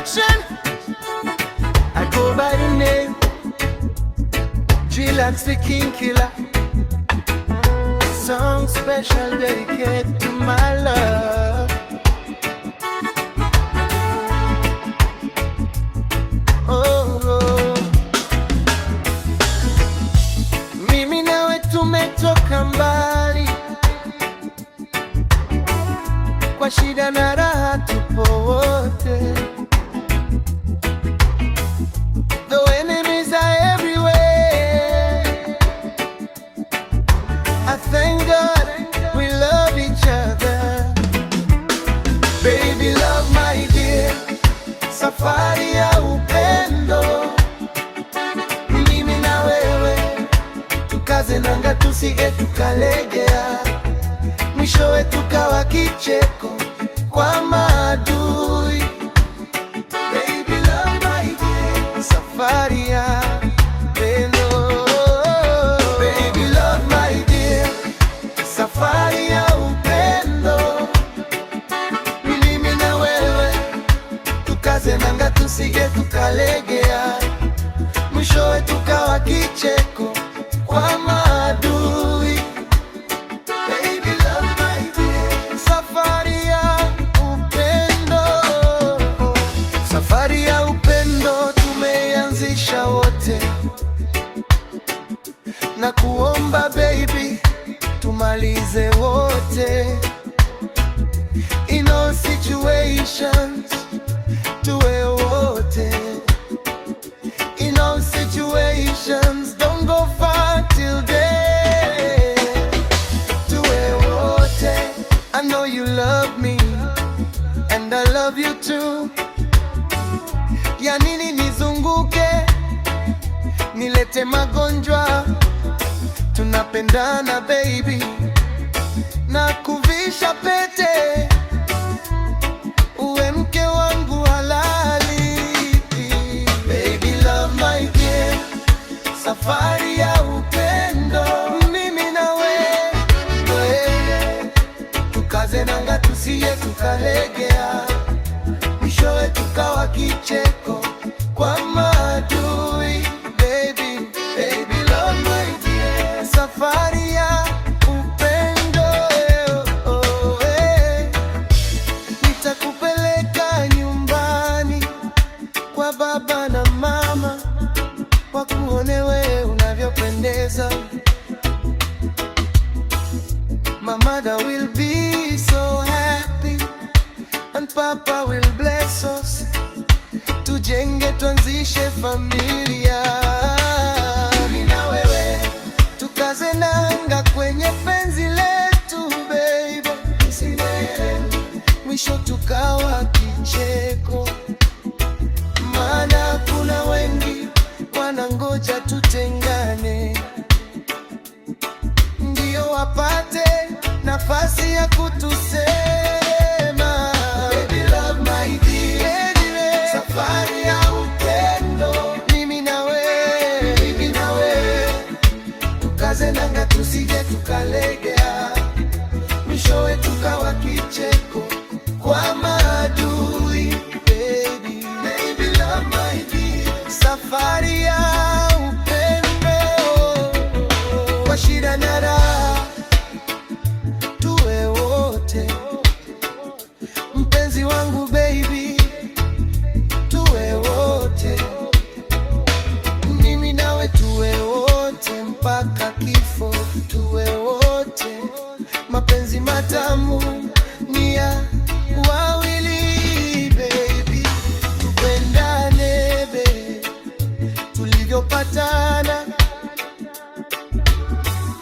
production. I go by the name G-Lax the King Killer. Song special dedicated to my love. Oh, oh. Mimi nawe tumetoka mbali, kwa shida na raha tupo wote. Though enemies are everywhere, I thank God we love each other. Baby love my dear, safari ya upendo. Mimi na wewe tukaze nanga, tusije tukalegea, mwishowe tukawa kicheko kwa maadui. Baby love my dear, safari ya upendo. Baby love my dear, safari ya upendo. Mimi na wewe tukaze nanga, tusije tukalegea, mwishowe tukawa kicheko kwa maadui. Baby love my dear, safari ya upendo. Safari ya upendo tumeanzisha wote, na kuomba baby tumalize wote. In all situations tuwe wote. In all situations, don't go far till day. Tuwe wote. I know you love me and I love you too. Ya nini nizunguke, nilete magonjwa? Tunapendana baby, na kuvisha pete, uwe mke wangu halali. Baby love my dear, safari ya upendo. Mimi na wewe tukaze nanga, tusije tukalegea, mwishowe tukawa kicheko kwa maadui. Baby, baby love my dear, safari ya upendo. Nitakupeleka nyumbani kwa baba na mama, wakuone wewe unavyopendeza. My mother will be so happy and papa will bless us. Tujenge, tuanzishe familia. Mimi na wewe tukaze nanga kwenye penzi letu baby, mwisho tukawa kicheko, maana kuna wengi wanangoja tutengane, ndio wapate nafasi ya kutusema. Baby love my dear, safari ya upendo. Mimi na wewe tukaze nanga, tusije tukalegea, mwishowe tukawa kicheko kwa maadui. Baby, baby love my dear, safari ya upendo. Kwa shida na raha tuwe wote, mpenzi wangu baby, tuwe wote. Mimi nawe tuwe wote mpaka kifo, tuwe wote. Mapenzi matamu ni ya wawili baby, tupendane baby tulivyopatana,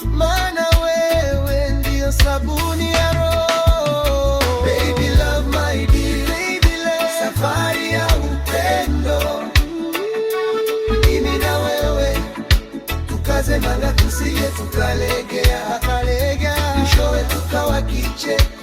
maana wewe ndio sabuni ya roho. Baby love my dear, baby love, safari ya upendo. Mimi na wewe tukaze nanga, tusije tukalegea, mwishowe tukawa kicheko